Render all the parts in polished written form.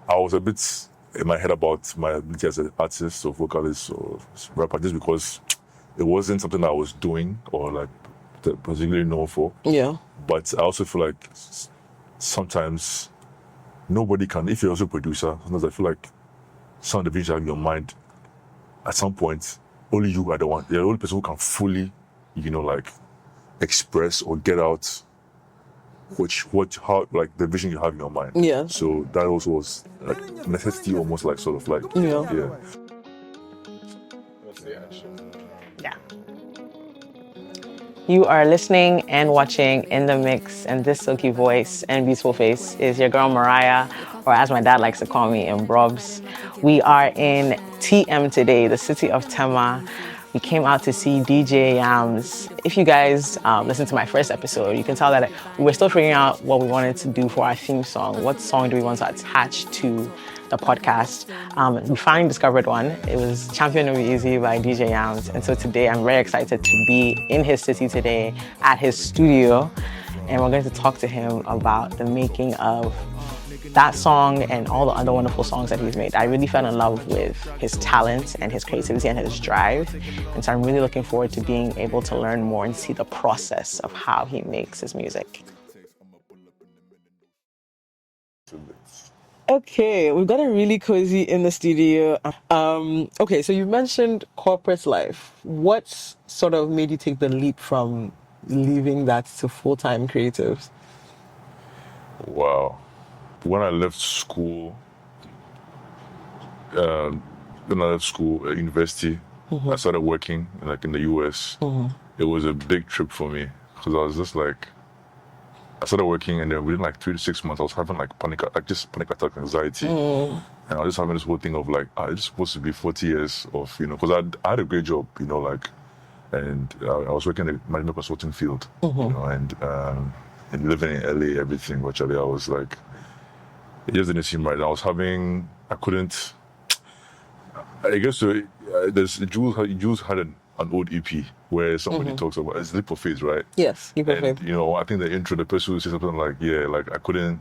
I was a bit in my head about my ability as an artist or vocalist or rapper, just because it wasn't something I was doing or like particularly known for. Yeah. But I also feel like sometimes nobody can, if you're also a producer, sometimes I feel like some of the visions you have in your mind, at some point, only you are the one, you're the only person who can fully, like express or get out how like the vision you have in your mind. Yeah. So that also was like necessity, almost like sort of like Yeah. Yeah. You are listening and watching In the Mix, and this silky voice and beautiful face is your girl Mariah, or as my dad likes to call me, Brobs. We are in TM today, the city of Tema. We came out to see DJ Yamz. If you guys listened to my first episode, you can tell that we were still figuring out what we wanted to do for our theme song. What song do we want to attach to the podcast? We finally discovered one. It was Champion Will Be Easy by DJ Yamz. And so today I'm very excited to be in his city today at his studio. And we're going to talk to him about the making of that song and all the other wonderful songs that he's made. I really fell in love with his talent and his creativity and his drive. And so I'm really looking forward to being able to learn more and see the process of how he makes his music. Okay, we've got a really cozy in the studio. Okay, so you mentioned corporate life. What sort of made you take the leap from leaving that to full-time creatives? Wow. When I left school, university, I started working like in the US. It was a big trip for me because I was just like, I started working and then within like 3 to 6 months, I was having like panic attack anxiety. And I was just having this whole thing of like, it's supposed to be 40 years of, because I had a great job, and I was working in the management consulting field, and living in LA, everything, virtually. I was like, it just didn't seem right. Jules had an old EP where somebody talks about it's Leap of Faith, right? Yes, Leap of Faith. I think the intro, the person would say something like, I couldn't,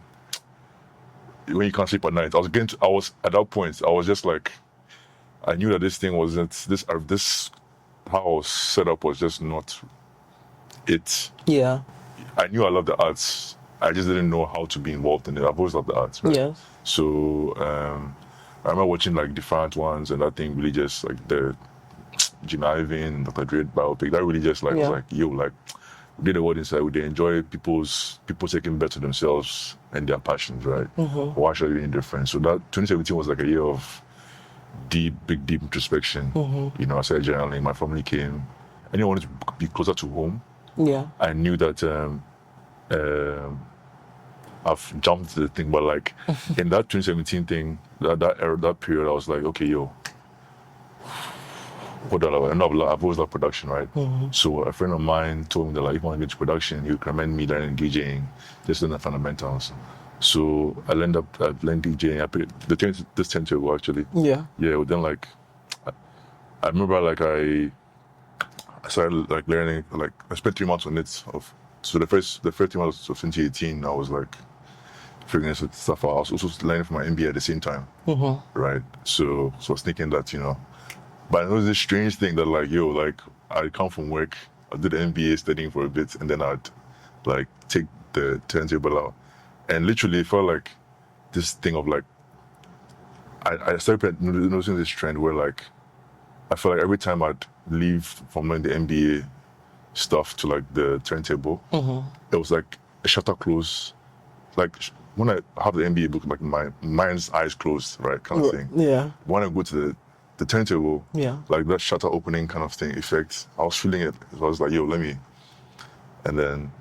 when you can't sleep at night. At that point, I was just like, I knew that this thing wasn't, this how I was set up was just not it. Yeah. I knew I loved the arts. I just didn't know how to be involved in it. I've always loved the arts, right? Yes. So I remember watching like different ones, and that thing really just like the Gina Ivan, Dr. Dre biopic. That really just like was like, we did the word inside. We enjoy people taking better themselves and their passions, right? Why should I be any different? So that 2017 was like a year of deep introspection. I started journaling. My family came. I knew I wanted to be closer to home. Yeah. I knew that I've jumped to the thing, but like in that 2017 thing, that period, I was like, okay, what do I love? I've always loved production, right? So a friend of mine told me that like, if I want to get into production, he would recommend me learning DJing, just in the fundamentals. So I learned DJing. I paid this turntable actually. Yeah. Yeah. But then like, I remember like I started like learning. Like I spent 3 months on it. So the first 3 months of 2018, I was like figuring this stuff out. I was also learning for my MBA at the same time, right? So I was thinking that but it was this strange thing that like I'd come from work, I did an MBA studying for a bit, and then I'd like take the turntable out. And literally it felt like this thing of like, I started noticing this trend where like, I felt like every time I'd leave from the MBA stuff to like the turntable, it was like a shutter close. Like when I have the MBA book, like my mind's eyes closed, right, kind of thing. Yeah. When I go to the turntable, like that shutter opening kind of thing effect, I was feeling it. So I was like, let me. And then.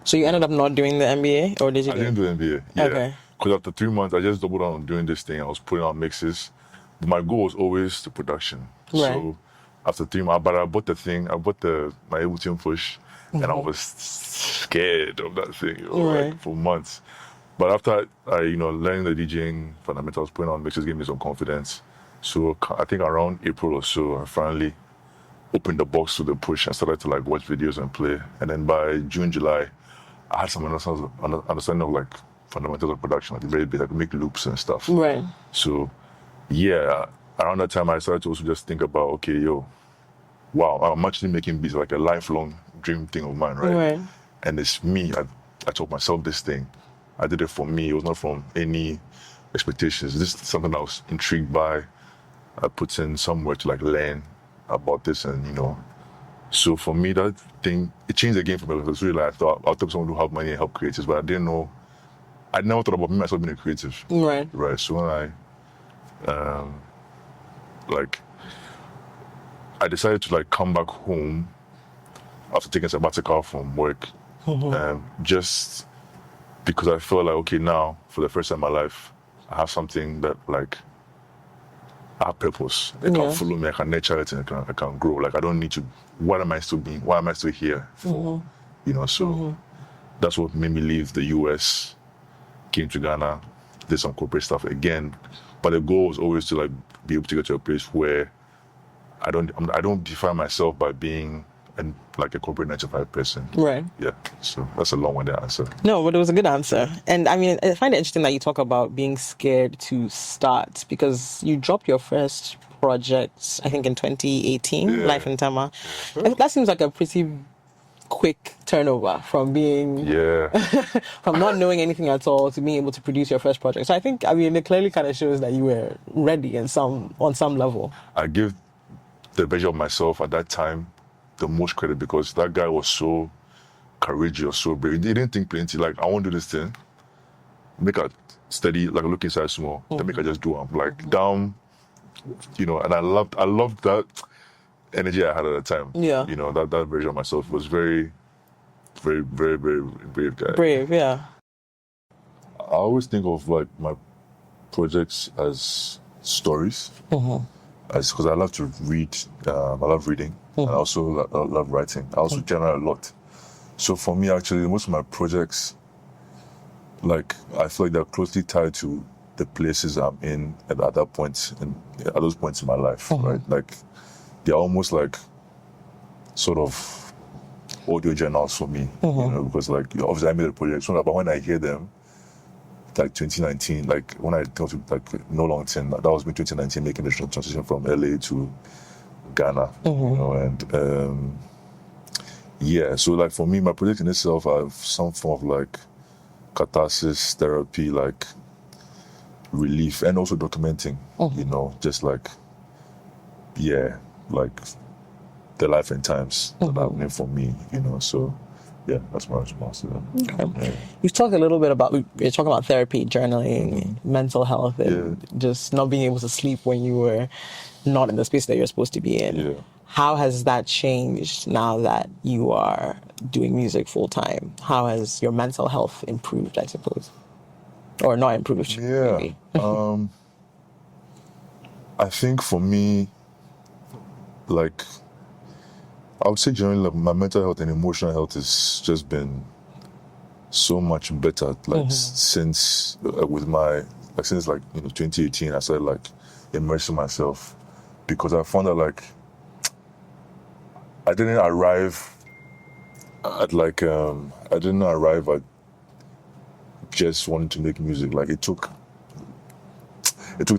So you ended up not doing the MBA, or did you? I didn't do the MBA. Yeah. Okay. Because after 3 months, I just doubled down on doing this thing. I was putting out mixes. But my goal was always the production. Right. So after 3 months, but I bought the thing. I bought my E11 push, and I was scared of that thing like for months. But after I learning the DJing fundamentals, putting on mixes gave me some confidence. So I think around April or so, I finally opened the box to the push and started to like watch videos and play. And then by June, July, I had some understanding of like fundamentals of production, like very basic, like make loops and stuff. Right. So, yeah, around that time, I started to also just think about, okay, wow, I'm actually making beats, like a lifelong dream thing of mine, right? Right. And it's me. I told myself this thing. I did it for me. It was not from any expectations. This is something I was intrigued by. I put in somewhere to like learn about this, and so for me that thing, it changed the game for me. It was really like I thought I'll take someone who have money and help creatives, but I didn't know. I never thought about me myself being a creative. Right. Right. So when I decided to like come back home after taking a sabbatical from work, just because I felt like, okay, now for the first time in my life, I have something that like I have purpose. It can follow me. I can nurture it, and I can grow. Like I don't need to. What am I still being? Why am I still here for? So that's what made me leave the US, came to Ghana, did some corporate stuff again. But the goal was always to like be able to get to a place where I don't define myself by being like a corporate 9-to-5 person. Right. Yeah. So that's a long-winded answer. No, but it was a good answer. And I mean, I find it interesting that you talk about being scared to start, because you dropped your first project, I think in 2018, Life in Tama. That seems like a pretty quick turnover from being from not knowing anything at all to being able to produce your first project. So I think, I mean, it clearly kind of shows that you were ready on some level. I give the version of myself at that time the most credit, because that guy was so courageous, so brave. He didn't think plenty. Like, I want to do this thing, make a steady, like look inside small, then make a just do it. Like down, and I loved that energy I had at the time. Yeah. That version of myself was very, very, very, very brave guy. Brave, yeah. I always think of like my projects as stories. Because I love to read, I love reading, and I also love writing. I also generate a lot. So for me, actually, most of my projects, like, I feel like they're closely tied to the places I'm in at that point, and at those points in my life, right? Like, they're almost like sort of audio journals for me, because like, obviously I made a project, but when I hear them, like 2019, like when I got to like No Long Tin, that was me 2019, making the transition from LA to Ghana, and so like for me, my project in itself, I have some form of like catharsis, therapy, like relief, and also documenting, just like, like the life and times that are happening for me, so. Yeah, that's my response to that. Okay. Yeah. You've talked a little bit about, you're talking about therapy, journaling, mental health, and just not being able to sleep when you were not in the space that you're supposed to be in. Yeah. How has that changed now that you are doing music full time? How has your mental health improved, I suppose? Or not improved? Yeah. Maybe. I think for me, like, I would say generally like, my mental health and emotional health has just been so much better. Like since with my since 2018, I started like immersing myself, because I found that like I didn't arrive at just wanting to make music. Like it took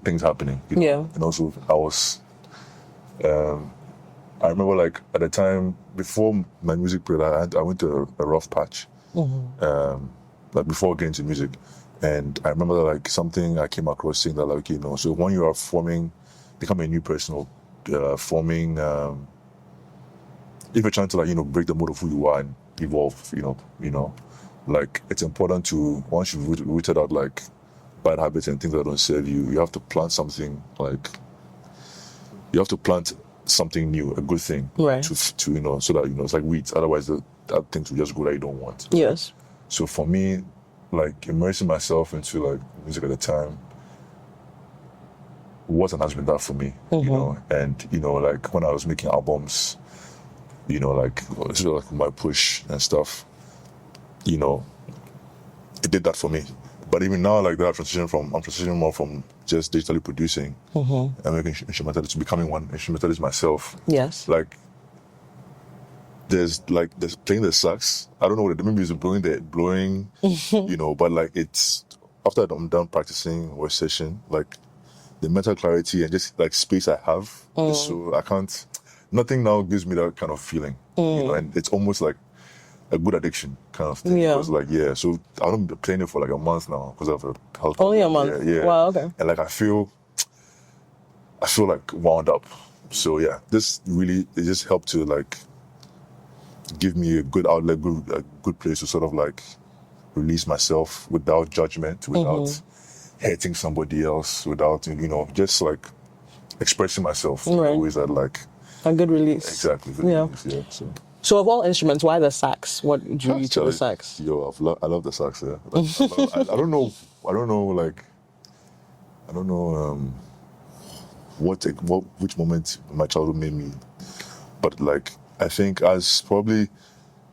things happening. And also I was. I remember, like, at the time, before my music period, I went to a rough patch, like, before getting into music. And I remember, like, something I came across saying that, like, so when you are becoming a new person, or forming, if you're trying to, like, break the mold of who you are and evolve, like, it's important to, once you've rooted out, like, bad habits and things that don't serve you, you have to plant something, like, something new, a good thing, right? To so that it's like weeds. Otherwise, that things will just go that you don't want. Yes. So for me, like immersing myself into like music at the time wasn't has been that for me, And like when I was making albums, like especially like my push and stuff, it did that for me. But even now, like that, I'm transitioning more from just digitally producing and making instrumentalists to becoming one instrumentalist myself. Yes. Like, there's playing the sax. I don't know what the maybe is blowing, but like it's after I'm done practicing or session, like the mental clarity and just like space I have. So I can't. Nothing now gives me that kind of feeling, and it's almost like a good addiction kind of thing. Yeah. Because like so I don't be playing it for like a month now because of a health. Only a problem. month. Yeah. Wow. Okay. And like I feel like wound up. So yeah, this really it just helped to like give me a good outlet, a good place to sort of like release myself without judgment, without hurting somebody else, without just like expressing myself in ways that like a good release. Exactly. Good release, yeah. So of all instruments, why the sax? What drew you to the sax? Yo, I love the sax. Yeah. Like, I don't know. Which moment in my childhood made me, but like I think as probably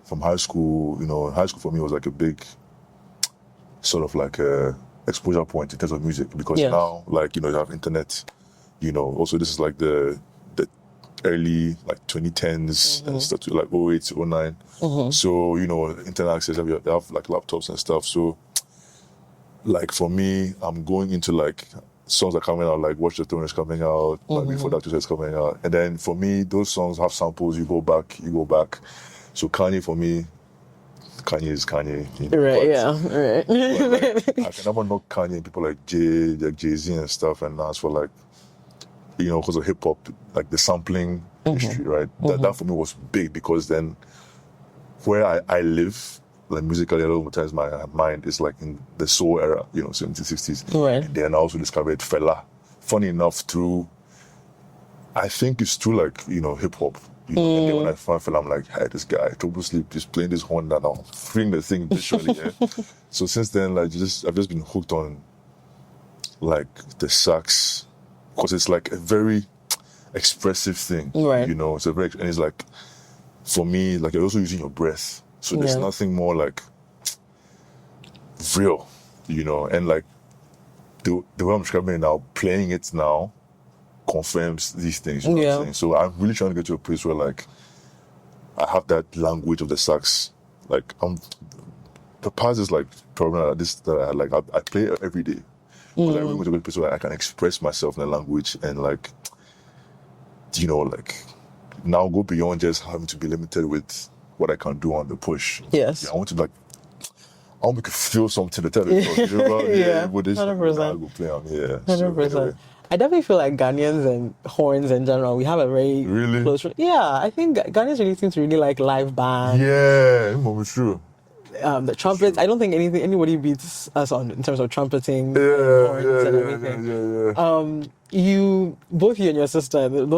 from high school, high school for me was like a big sort of like a exposure point in terms of music because now like you have internet, also this is like the early like 2010s and stuff to like 08 to 09. So internet access, they have like laptops and stuff. So like for me, I'm going into like songs are coming out, like Watch the Throne is coming out, Before That is coming out. And then for me, those songs have samples, you go back. So Kanye for me, Kanye is Kanye. Right. But, like, I can never knock Kanye, people like Jay-Z and stuff, and as for like, because of hip hop, like the sampling history, right? That for me was big because then where I live, like musically, a lot of times my mind is like in the soul era, 70s, 60s. Right. And then I also discovered Fela. Funny enough, I think it's through like, hip hop. And then when I found Fela, I'm like, hey, this guy, Trouble Sleep, just playing this horn that now, freeing the thing visually. So since then, like, I've just been hooked on like the sax because it's like a very expressive thing. Right. It's a very, and it's like, for me, like you're also using your breath. So there's nothing more like real, and like the way I'm describing it now, playing it now confirms these things. You know what I'm saying? So I'm really trying to get to a place where like I have that language of the sax. Like the past is like problem that I play it every day. But I really want to get to a place where I can express myself in a language and like like now go beyond just having to be limited with what I can do on the push. Yes. I want to make it feel something to tell it. 100%. I go play on 100%. I definitely feel like Ghanaians and horns in general, we have a very close. Yeah, I think Ghanaians really seem to really like live band. Yeah, it's true. The trumpets. I don't think anybody beats us in terms of trumpeting, horns and everything. Both you and your sister.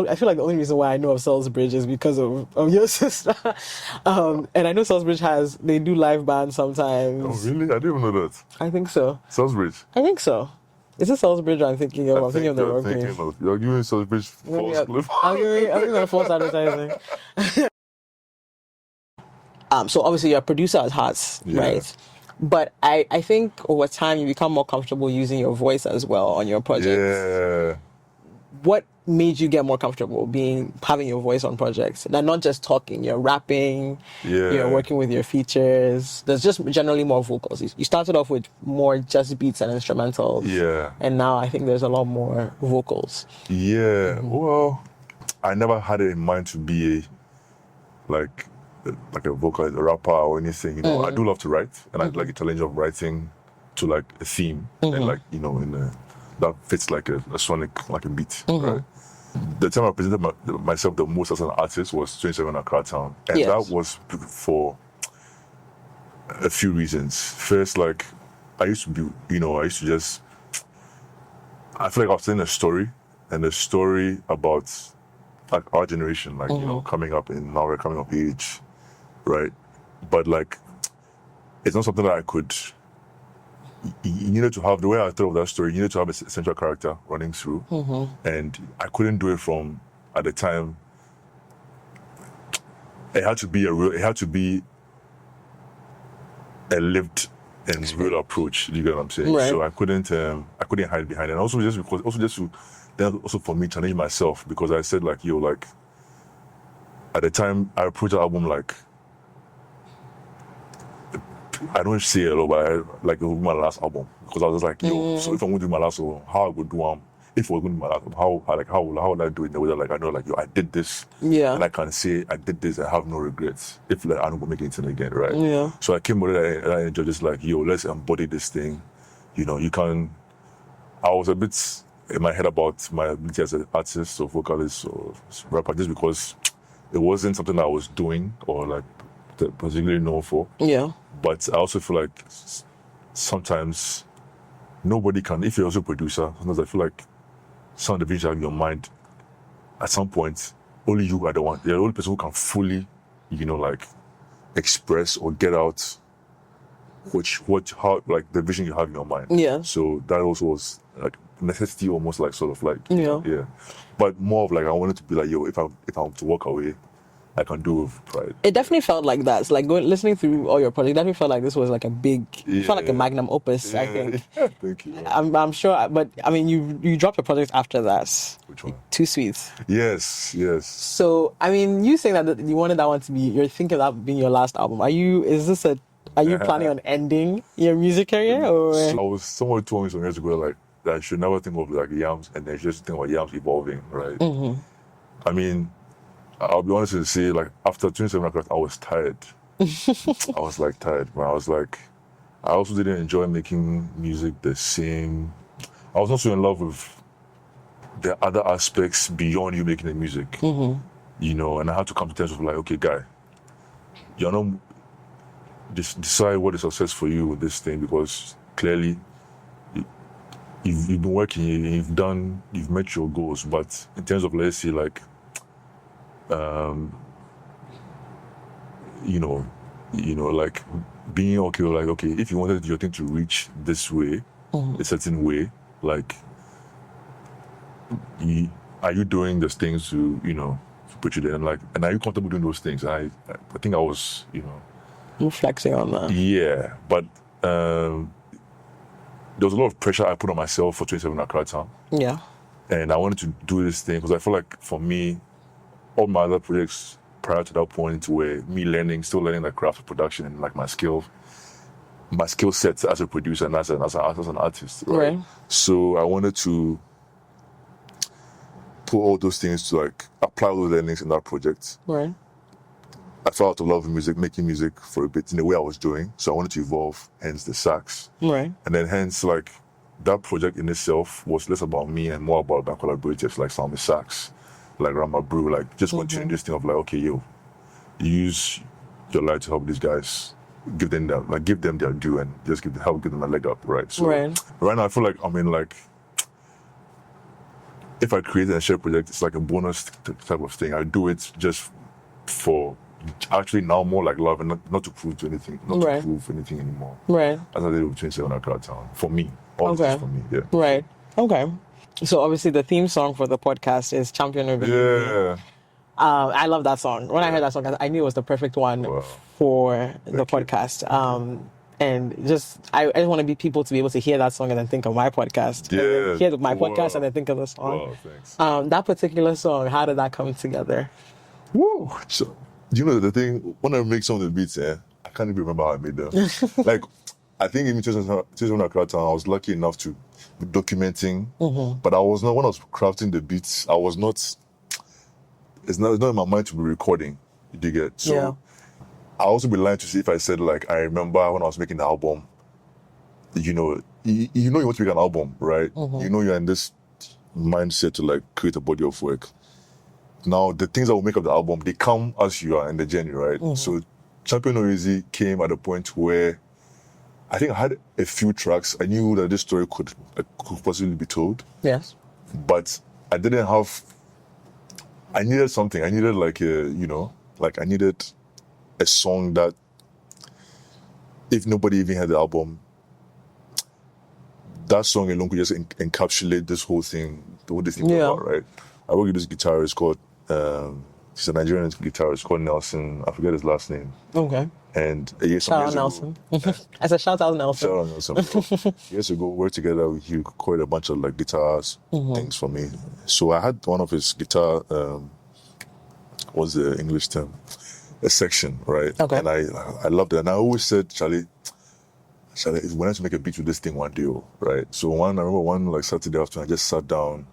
I feel like the only reason why I know of Salisbury is because of your sister. And I know Salisbury they do live bands sometimes. Oh really? I didn't even know that. I think so. Salisbury. I think so. Is it Salisbury I'm thinking of? I'm thinking of the work place. You're giving Salisbury false clip. I'm giving false advertising. So obviously you're a producer at heart, right? But I think over time you become more comfortable using your voice as well on your projects. Yeah. What made you get more comfortable having your voice on projects? And not just talking, you're rapping, you're working with your features. There's just generally more vocals. You started off with more just beats and instrumentals. Yeah. And now I think there's a lot more vocals. Yeah. Well, I never had it in mind to be like a vocalist, a rapper or anything. I do love to write, and I like the challenge of writing to like a theme and like that fits like a sonic, like a beat. Right. The time I presented myself the most as an artist was 27 Accra Town, and that was for a few reasons. First, like I used to just I feel like I was telling a story, and a story about like our generation, like coming up in now we're coming of age. Right, but like, it's not something that I could. You needed to have the way I thought of that story. You needed to have a central character running through, and I couldn't do it from at the time. It had to be a lived and real approach. You get what I'm saying? Right. So I couldn't hide behind it. And also just to then also for me challenge myself because I said like at the time, I approached the album like, I don't say a lot, but like it was my last album. Because I was like, yo, so if I'm going to do my last album, how I would do if I was going to do my last album, how would I do it in the way that like I know like yo, I did this, and I can say I did this and have no regrets if like, I don't go make anything again, right? Yeah. So I came with it and I enjoyed just like, yo, let's embody this thing. You know, you can. I was a bit in my head about my ability as an artist or vocalist or rapper just because it wasn't something I was doing or like particularly known for. Yeah. But I also feel like sometimes nobody can, if you're also a producer, sometimes I feel like some of the visions you have in your mind, at some point, only you are the one, you're the only person who can fully, you know, like express or get out how like the vision you have in your mind. Yeah. So that also was like necessity, almost like sort of like Yeah. But more of like I wanted to be like, yo, if I'm to walk away, I can do it with pride. It definitely felt like that. It's like listening through all your projects, it definitely felt like this was like a big, it felt like a magnum opus, I think. Yeah, thank you. I'm sure, but I mean, you dropped your project after that. Which one? Too Sweet. Yes. So, I mean, you saying that you wanted that one to be, you're thinking of that being your last album. Are you planning on ending your music career? Or? So someone told me some years ago like that I should never think of like Yamz and then just think about Yamz evolving, right? Mm-hmm. I mean, I'll be honest and say like after 27 Accra, I was tired. I was like tired, man. I was like, I also didn't enjoy making music the same. I was not so in love with the other aspects beyond you making the music, Mm-hmm. you know, and I had to come to terms with like, okay, guy, you're not, just decide what is success for you with this thing because clearly you've been working, you've met your goals, but in terms of, let's say, like, you know, like being okay, like, okay, if you wanted your thing to reach this way, a certain way, like, are you doing those things to, you know, to put you there, and like, and are you comfortable doing those things? I think I was, you know, Reflecting on that. yeah, but there was a lot of pressure I put on myself for 27 Accra Town. Yeah. And I wanted to do this thing because I feel like for me, all my other projects prior to that point were me still learning the craft of production and like my skill sets as a producer and as an artist. Right. So I wanted to put all those things to like apply all those learnings in that project. Right. I fell out of love with music, making music for a bit in the way I was doing. So I wanted to evolve, hence the sax. Right. And then hence like that project in itself was less about me and more about my collaborators like Salmi Sax, like Rama Brew, like just continuing this thing of like, okay, yo, use your light to help these guys, give them their due and just help give them a leg up, right? So right now I feel like I'm in like, if I create and share a project, it's like a bonus type of thing. I do it just for actually now more like love and not to prove to anything, not to prove anything anymore. Right. As I did with 27 Accra Town. For me. All this is for me, yeah. Right. Okay. So obviously the theme song for the podcast is Champion of the Yeah. I love that song. When I heard that song, I knew it was the perfect one for the podcast. And I just want people to be able to hear that song and then think of my podcast. Yeah. Hear my podcast and then think of the song. Wow, thanks. That particular song, how did that come together? Woo! So, you know the thing, when I make some of the beats, I can't even remember how I made them. Like, I think in 2000 Accra Town, I was lucky enough to be documenting, but I was not, when I was crafting the beats, it's not in my mind to be recording, you get? So, I'll also be lying to see if I said, like, I remember when I was making the album, you know you want to make an album, right? You know you're in this mindset to, like, create a body of work. Now, the things that will make up the album, they come as you are in the journey, right? So, Champion No Easy came at a point where I think I had a few tracks. I knew that this story could possibly be told. Yes. But I didn't have... I needed something. I needed, like, I needed a song that, if nobody even had the album, that song alone could just encapsulate this whole thing, what this thing is about, right? I work with this guitarist called, he's a Nigerian guitarist called Nelson. I forget his last name. Okay. And shout out Nelson. I said shout out Nelson. Shout out Nelson. Years ago, we worked together. He recorded a bunch of like guitars things for me. So I had one of his guitar what's the English term? A section, right? Okay. And I loved it. And I always said, Charlie, we wanted to make a beat with this thing one day, right? So I remember one like Saturday afternoon, I just sat down,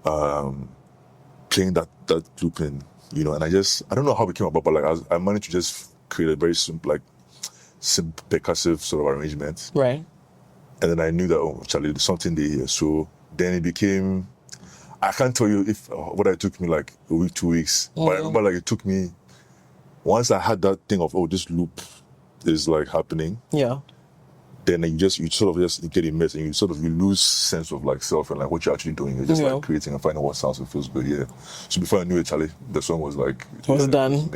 playing that looping, you know, and I don't know how it came about, but like I managed to just create a very simple percussive sort of arrangement. Right. And then I knew that, oh, Charlie, there's something there here. So then it became, I can't tell you whether it took me like a week, 2 weeks, but I remember like it took me, once I had that thing of, oh, this loop is like happening. Yeah. Then you sort of just get immersed and you lose sense of like self and like what you're actually doing. You're just like creating and finding what sounds and feels good. Yeah. So before I knew it, Charlie, the song was like done.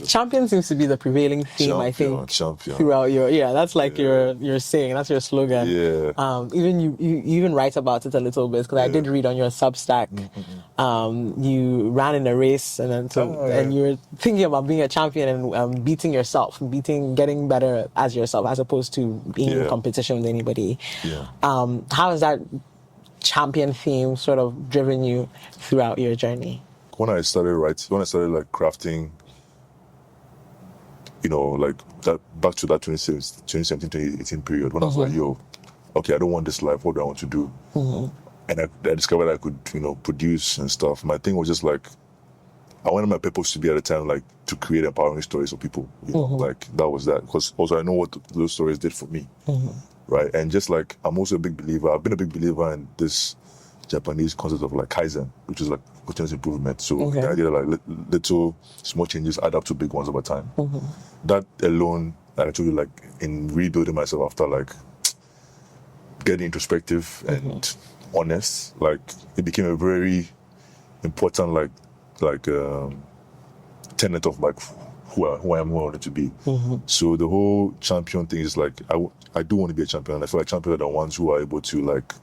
Champion seems to be the prevailing theme, I think. Throughout that's like your saying, that's your slogan. Yeah. Even you even write about it a little bit because I did read on your Substack. You ran in a race and and you were thinking about being a champion and beating yourself, getting better as yourself as opposed to being in competition with anybody. Yeah. How has that champion theme sort of driven you throughout your journey? When I started like crafting, you know, like that back to that 2017, 2018 period when I was like, yo, okay, I don't want this life. What do I want to do? And I discovered I could, you know, produce and stuff. My thing was just like, I wanted my purpose to be at the time like to create empowering stories of people. You know, like that was that. Because also I know what those stories did for me. Right. And just like I've been a big believer in this Japanese concept of like Kaizen, which is like continuous improvement. So the idea that like little small changes add up to big ones over time. That alone, like I told you, like in rebuilding myself after like getting introspective and honest, like it became a very important tenet of like who I am, who I wanted to be. So the whole champion thing is like I do want to be a champion, and I feel like champions are the ones who are able to like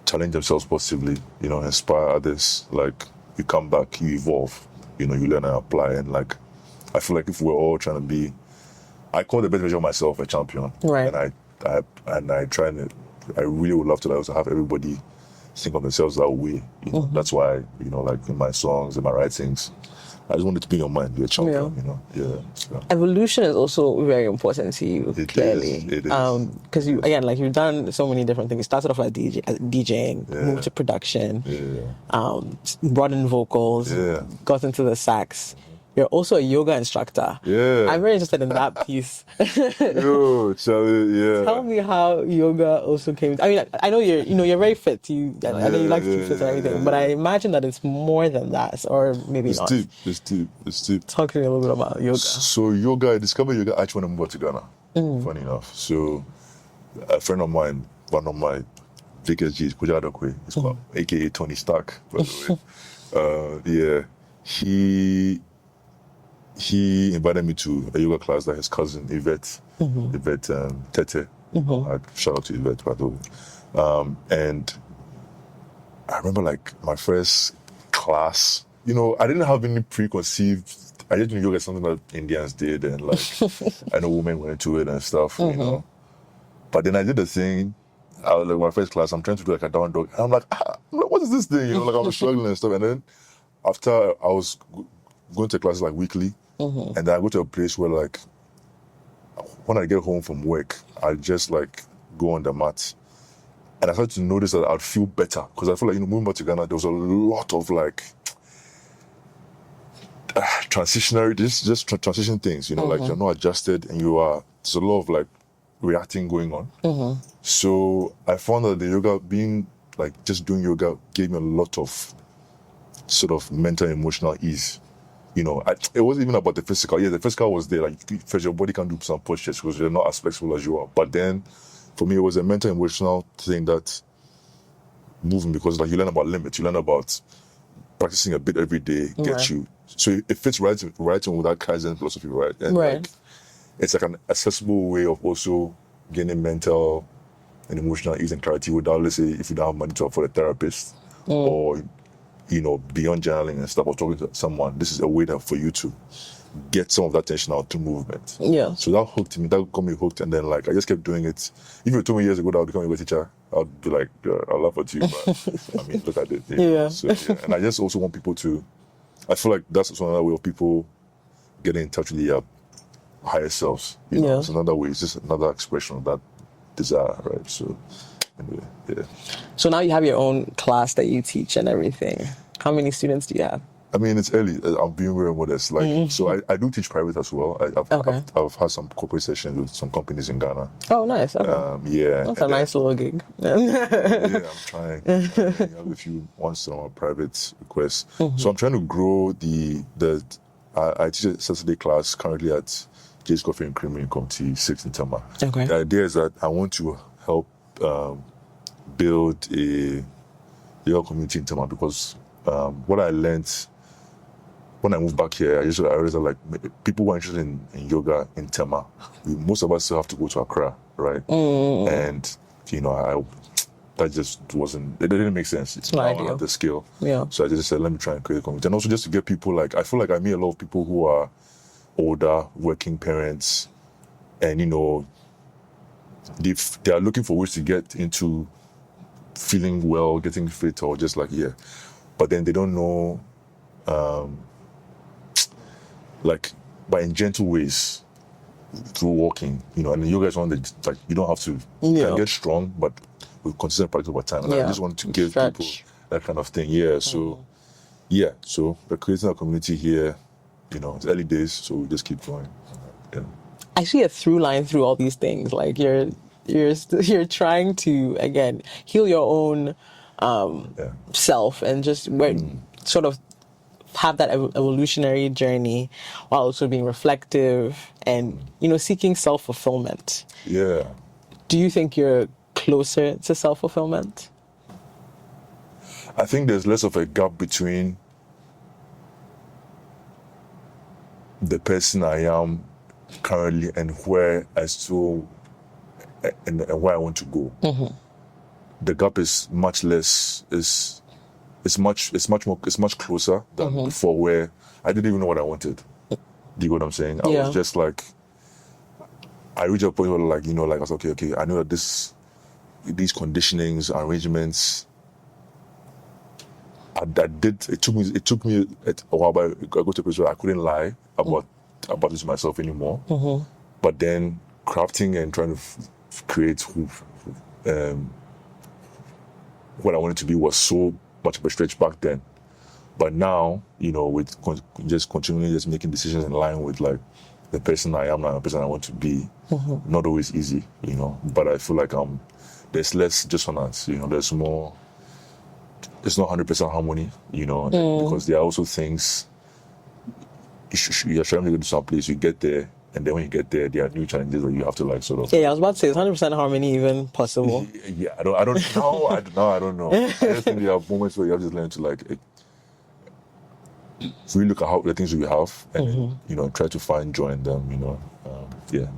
challenge themselves positively, you know, inspire others. Like you come back, you evolve, you know, you learn and apply, and like I feel like if we're all trying to be, I call the best version of myself a champion, right? And I really would love to also have everybody think of themselves that way. You know? That's why, you know, like in my songs, in my writings, I just wanted to be in your mind, be a champion, you know. Yeah. So. Evolution is also very important to you, clearly. It is. Because you've done so many different things. You started off as DJing, moved to production, brought in vocals, got into the sax. You're also a yoga instructor. Yeah. I'm very interested in that piece. Yo, Charlie, yeah. Tell me how yoga also came. I mean, I know you're very fit. I know you like to keep fit and everything, but I imagine that it's more than that, or maybe not. It's deep. Talk to me a little bit about yoga. So I discovered yoga actually when I moved to Ghana. Funny enough. So a friend of mine, one of my biggest G's, Kujadokwe, he's called aka Tony Stark, by the way. He invited me to a yoga class that his cousin Yvette Tete. Shout out to Yvette, by the way. And I remember like my first class, you know, I didn't have any preconceived. I just knew yoga is something that Indians did, and like I know women went into it and stuff, you know. But then I did the thing. I was like my first class. I'm trying to do like a down dog, and I'm like, what is this thing? You know, like I'm struggling and stuff. And then after I was going to classes like weekly. And then I go to a place where like, when I get home from work, I just like go on the mat. And I started to notice that I'd feel better. Because I feel like, you know, moving back to Ghana, there was a lot of like, transition things, you know, like you're not adjusted and there's a lot of like reacting going on. So I found that the yoga, just doing yoga gave me a lot of sort of mental and emotional ease. You know, it wasn't even about the physical. Yeah, the physical was there. Like, first your body can do some postures because you're not as flexible as you are. But then, for me, it was a mental, emotional thing that moving because, like, you learn about limits. You learn about practicing a bit every day gets you. So it fits right in with that Kaizen philosophy, right? And like, it's like an accessible way of also gaining mental and emotional ease and clarity without, let's say, if you don't have money to afford a therapist or beyond journaling and stuff, or talking to someone, this is a way for you to get some of that tension out through movement. Yeah. So that hooked me, that got me hooked, and then like I just kept doing it. If you told me years ago that I'll become a yoga teacher, I'd be like, I'll laugh at you, but I mean, look at it. Yeah. So, and I just also want people to, I feel like that's also another way of people getting in touch with their higher selves. It's another way, it's just another expression of that desire, right? So anyway, yeah. So now you have your own class that you teach and everything. How many students do you have? I mean, it's early. I'm being very modest. Like, so I do teach private as well. I've had some corporate sessions with some companies in Ghana. Oh, nice. Okay. Yeah. That's a nice little gig. Yeah, I'm trying. I have a few once in a while private requests. So I'm trying to grow I teach a Saturday class currently at Jay's Coffee and Creamery in Community 6 in Tama. Okay. The idea is that I want to help build a yoga community in Tama, because what I learned when I moved back here, I realized that like people who are interested in yoga in Tema, most of us still have to go to Accra, right? And that just it didn't make sense. It's not ideal. At the scale. Yeah. So I just said, let me try and create a community. And also just to get people, like, I feel like I meet a lot of people who are older, working parents, and they are looking for ways to get into feeling well, getting fit, or just like, but then they don't know, but in gentle ways through walking, and the yoga is one that, like, you don't have to you can get strong, but with consistent practice over time. And I just want to give people that kind of thing. So we're creating a community here. It's early days, so we just keep going. Yeah. I see a through line through all these things. Like you're trying to, again, heal your own self, and just sort of have that evolutionary journey while also being reflective and seeking self-fulfillment. Yeah. Do you think you're closer to self-fulfillment? I think there's less of a gap between the person I am currently and where I still and where I want to go. The gap is much less. It's much closer than before, where I didn't even know what I wanted. Do you know what I'm saying? I was just like, I reached a point where like I was okay. I know that these conditionings, arrangements, it took me a while, but I got to a place where I couldn't lie about this to myself anymore. But then crafting and trying to create what I wanted to be was so much of a stretch back then. But now, with just continually just making decisions in line with like the person I am now, the person I want to be, not always easy, But I feel like there's less dissonance, there's more. It's not 100% harmony, because there are also things. You're trying to go to some place, you get there, and then when you get there are new challenges that you have to like sort of. Yeah, I was about to say, is 100% harmony even possible? Yeah, I don't know. I don't know. I just think there are moments where you have to learn to like really look at how the things we have, and try to find joy in them. That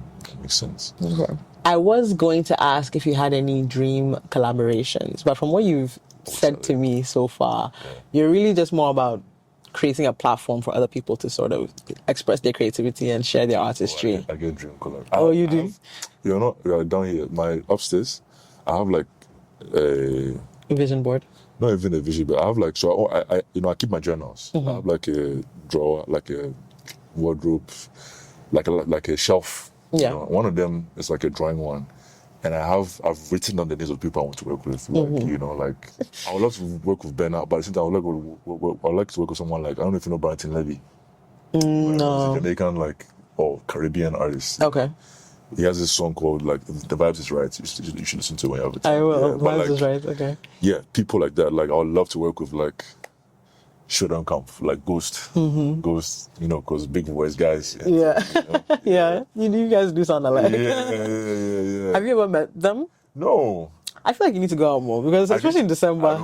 makes sense. Okay. I was going to ask if you had any dream collaborations, but from what you've said to me so far, you're really just more about creating a platform for other people to sort of express their creativity and share their artistry. I get dream collab. You do? You're down here. My upstairs, I have like a vision board. Not even a vision, but I have like I keep my journals. I have like a drawer, like a wardrobe, like a shelf. Yeah. One of them is like a drawing one. And I've written down the names of people I want to work with. Like, I would love to work with Bernard, but at the same time, I would like to work with someone like, I don't know if you know Barrington Levy. No. He's a Jamaican, Caribbean artist. Okay. He has this song called, The Vibes Is Right. You should listen to it when you have it. I will. Vibes Is Right, okay. Yeah, people like that. Like, I would love to work with, Showdown Camp, like Ghost. Ghost, because big voice guys. Yeah. Yeah. You guys do sound alike. Yeah. Have you ever met them? No. I feel like you need to go out more, because especially in December,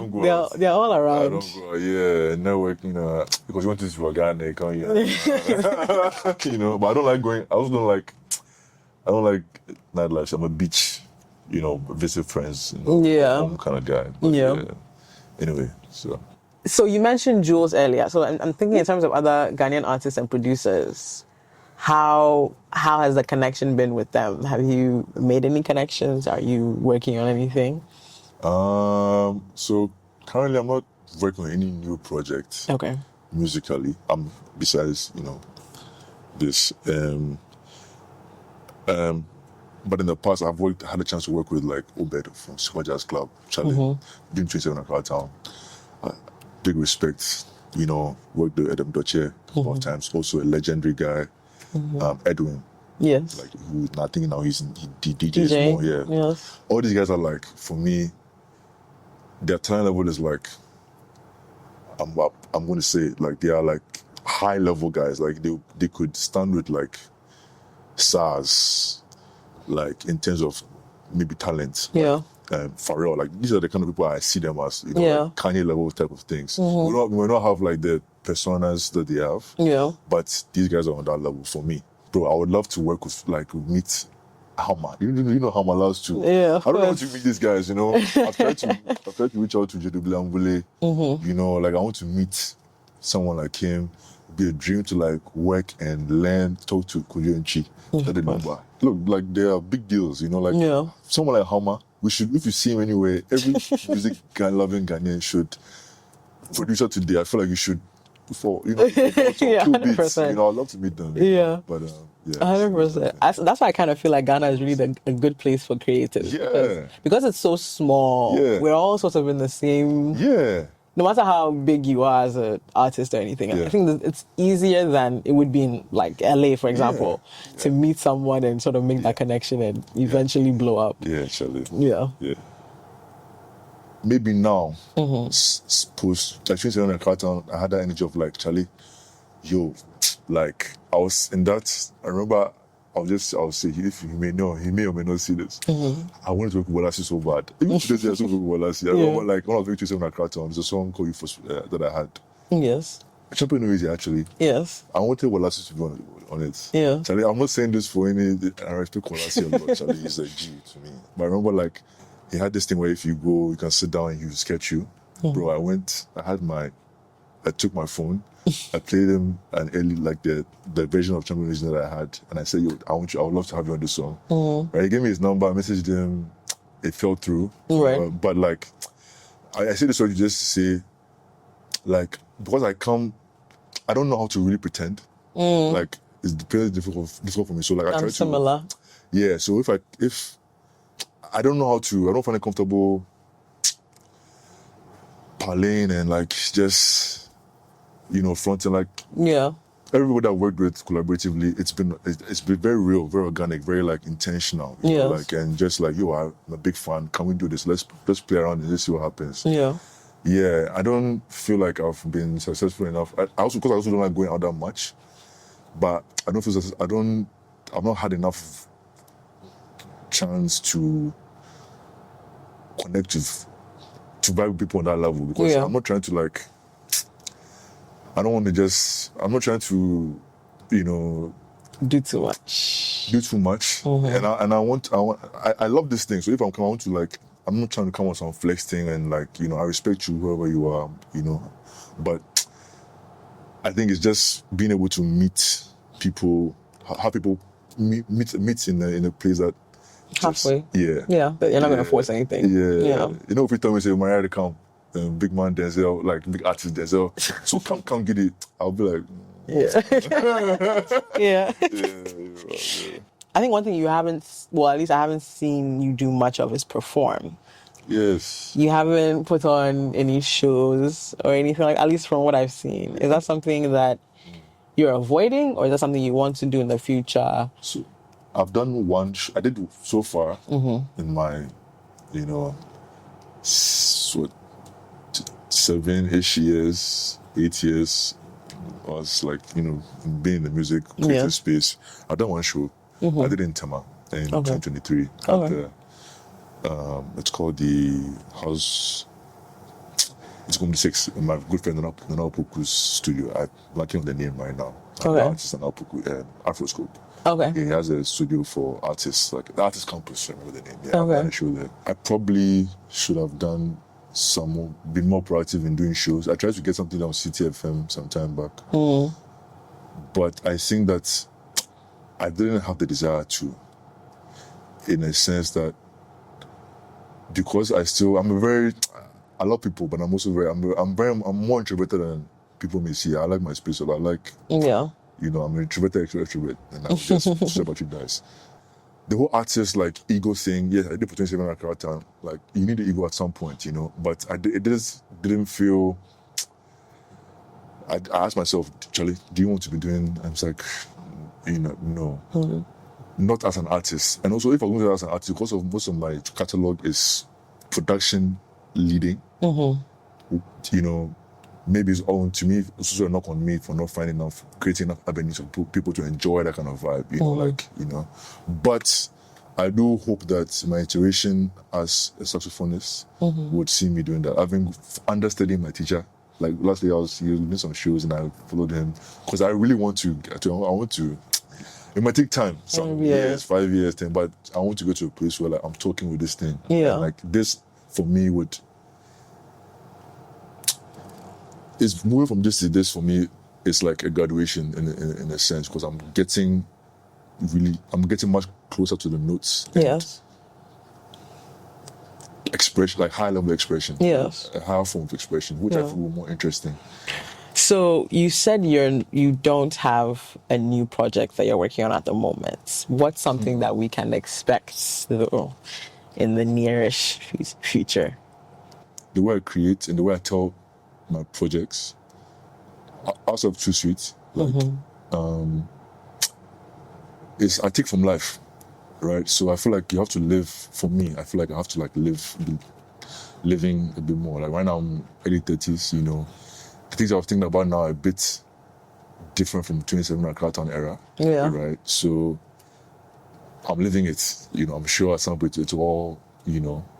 they're all around. I don't go out, networking, because you want to see for a guy and they come here. But I don't like going, I don't like nightlife. I'm a beach, visit friends, home kind of guy. But, anyway, so. So you mentioned Jules earlier. So I'm thinking in terms of other Ghanaian artists and producers. How has the connection been with them? Have you made any connections? Are you working on anything? So currently I'm not working on any new project Okay. musically. Besides, this. But in the past, had a chance to work with like Obed from Super Jazz Club, Charlie, doing 27 Accra Town. Big respect, worked with Adam Doche a couple of times. Also a legendary guy, Edwin. Yes. Like who I think now he DJs DJ. more, yeah. Yes. All these guys are like, for me, their talent level is like, I'm going to say like they are like high level guys. Like they could stand with like SARS, like in terms of maybe talent. Yeah. Pharrell, like these are the kind of people I see them as, Yeah. like Kanye level type of things. We may not have like the personas that they have, Yeah. but these guys are on that level for me. Bro, I would love to work with, like, meet Hama. You know Hama loves to. Yeah, I don't know how to meet these guys, I've tried to reach out to Jodo Blambule. Like I want to meet someone like him. It'd be a dream to like work and learn, talk to Kuyo and Chi. Look, like they are big deals, like someone like Hama. We should, if you see him anywhere, every music loving Ghanaian should. Producer today, I feel like you should. Before Yeah, 100%. I'd love to meet them. Yeah. But yeah. 100%. That's why I kind of feel like Ghana is really a good place for creatives. Yeah. Because it's so small. Yeah. We're all sort of in the same. Yeah. No matter how big you are as an artist or anything, I think that it's easier than it would be in like LA, for example, to meet someone and sort of make that connection and eventually blow up. Yeah, Charlie. Yeah. Yeah. Maybe now, post, like 27 in Cartown, I had that energy of like, Charlie, like, I was in that, I remember, I'll say, if he may or may not see this. I wanted to work with Wallace so bad. Even today, I still work with Wallace. I remember, like, when I was doing 27 in Cartown, there's a song called You First that I had. Yes. Champion Easy, actually. Yes. I wanted Wallace to be on it. Yeah. Charlie, I'm not saying this for any, I respect Wallace a lot. Charlie, he's a G to me. But I remember, like, he had this thing where if you go, you can sit down and he will sketch you. Bro, I took my phone, I played him an early, like the version of Champion Region that I had, and I said, I would love to have you on this song. Right, he gave me his number, I messaged him, it fell through. Right. But like, I say this just to say, like, because I don't know how to really pretend. Like, it's difficult for me. So like, I try to. Similar. Yeah, so if I don't know how to, I don't find it comfortable parlaying and like just, fronting, like everybody that I worked with collaboratively, it's been very real, very organic, very like intentional. Like, and just like, I'm a big fan. Can we do this? Let's play around and just see what happens. Yeah, I don't feel like I've been successful enough. I also don't like going out that much, but I don't feel I've not had enough chance to connect to vibe with people on that level, because I'm not trying to like, I'm not trying to, do too much. And I love this thing. So if I want to like, I'm not trying to come on some flex thing and like, I respect you, whoever you are, but I think it's just being able to meet people, have people meet in a place that halfway. Yeah. But you're not going to force anything. Yeah. If you tell me, say, Mariah to come, big man Denzel, like big artist Denzel, so come get it, I'll be like, Yeah. I think one thing you haven't, well, at least I haven't seen you do much of is perform. Yes. You haven't put on any shows or anything like, at least from what I've seen. Is that something that you're avoiding, or is that something you want to do in the future? So I've done one. I did so far in my, 7-ish years, 8 years. I was like, being in the music creative space. I've done one show. I did it in Tama in 2023. It's called the House. It's going to be 6. My good friend Nana Opoku's studio. I'm lacking on the name right now. The artist Nana Opoku, Afroscope. Okay. He has a studio for artists, like the Artist Campus, I remember the name. Yeah, I've done a show there. I probably should have done be more proactive in doing shows. I tried to get something on CTFM some time back, but I think that I didn't have the desire to, in a sense that because I love people, but I'm also I'm more introverted than people may see. I like my space, so I like, I'm an introverted extrovert, and I'm just share about you guys. The whole artist like ego thing, yes, I did for 27 Accra Town. Like you need the ego at some point, but it just didn't feel. I asked myself, Charlie, do you want to be doing? I was like, no, not as an artist. And also, if I'm going to do it as an artist, because of most of my catalog is production leading, maybe it's all to me, it's also a knock on me for not finding enough, creating enough avenues for people to enjoy that kind of vibe, But I do hope that my iteration as a saxophonist would see me doing that. Having understudying my teacher, like last year he was doing some shows and I followed him because I really want to, it might take time, some years, 5 years, 10, but I want to go to a place where like I'm talking with this thing. Yeah. And, like this for me it's moving from this to this for me. It's like a graduation in a sense because I'm getting much closer to the notes. Yes. Expression, like high level expression. Yes. A higher form of expression, which I feel more interesting. So you said you don't have a new project that you're working on at the moment. What's something that we can expect though in the nearish future? The way I create and the way I tell my projects, outside of Too Sweet, is I take from life, right? So I feel like you have to live. For me, I feel like I have to like living a bit more. Like right now, I'm early 30s. The things I was thinking about now are a bit different from 27 Accra Town era. Yeah. Right. So I'm living it. I'm sure at some point it's all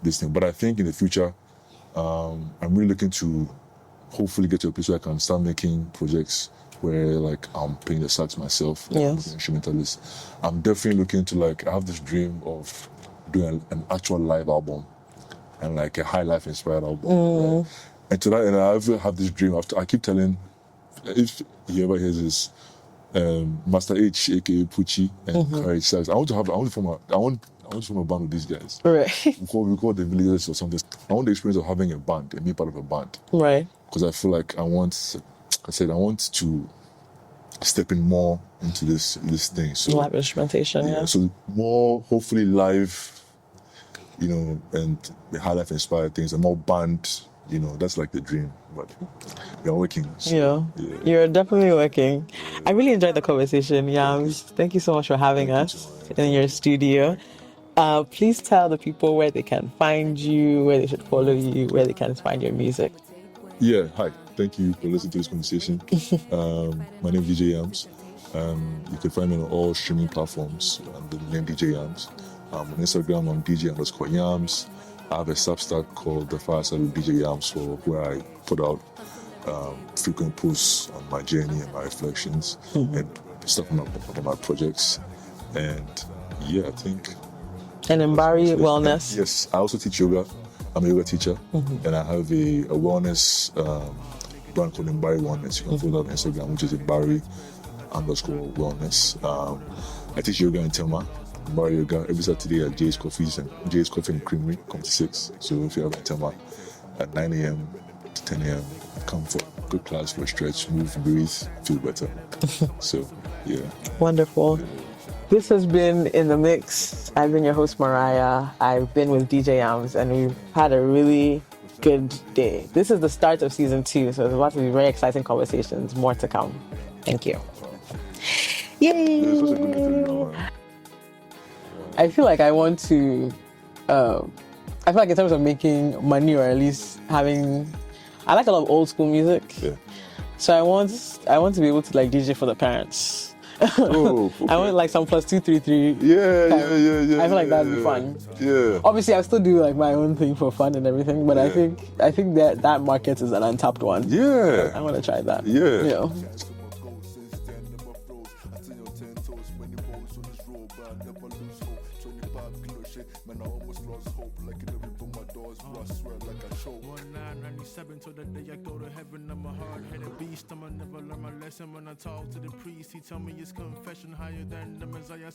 this thing. But I think in the future, I'm really looking to hopefully get to a place where I can start making projects where like I'm playing the sax myself, like I'm an instrumentalist. I'm definitely looking to like I have this dream of doing an actual live album and like a high life inspired album. Right? And to that end, I ever have this dream. I keep telling, if he ever hears this, Master H, aka Pucci, and Courage Sax. I want to form a band with these guys. Right. We call the Villagers or something. I want the experience of having a band and be part of a band. Right. Because I feel like I want to step in more into this thing. So Live instrumentation, yeah. So more hopefully live, and the high life inspired things and more band. That's like the dream, but we are working. So, yeah. You're definitely working. I really enjoyed the conversation, Yamz. Thank you so much for having us in your studio. Please tell the people where they can find you, where they should follow you, where they can find your music. Yeah, hi. Thank you for listening to this conversation. My name is DJ Yamz. You can find me on all streaming platforms under the name DJ Yamz. On Instagram, I'm DJ_Yamz. I have a Substack called The Fireside with DJ Yamz, where I put out frequent posts on my journey and my reflections and stuff about my projects. And I think. And in Bari Wellness. Yes, I also teach yoga. I'm a yoga teacher, and I have a wellness brand called Bari Wellness. You can follow that on Instagram, which is Bari_wellness. I teach yoga in Tema. Mariah every Saturday at Jay's Coffee and Creamery, come to 6. So if you have a Tema at 9 a.m. to 10 a.m., come for a good class for a stretch, move, breathe, feel better. So, yeah. Wonderful. This has been In the Mix. I've been your host, Mariah. I've been with DJ Yamz, and we've had a really good day. This is the start of season 2, so there's about to be very exciting conversations. More to come. Thank you. Yay! I feel like I want to, I feel like in terms of making money or at least I like a lot of old school music. Yeah. So I want to be able to like DJ for the parents. Oh, okay. I want like some +233. Yeah. I feel like that'd be fun. Yeah. Obviously, I still do like my own thing for fun and everything, but I think that market is an untapped one. Yeah. I want to try that. Yeah. Man, I almost lost hope, like in every my doors rust, swear like a choke. 1997 till the day I go to heaven. I'm a hard-headed beast. I'ma never learn my lesson. When I talk to the priest, he tell me it's confession higher than the Messiah.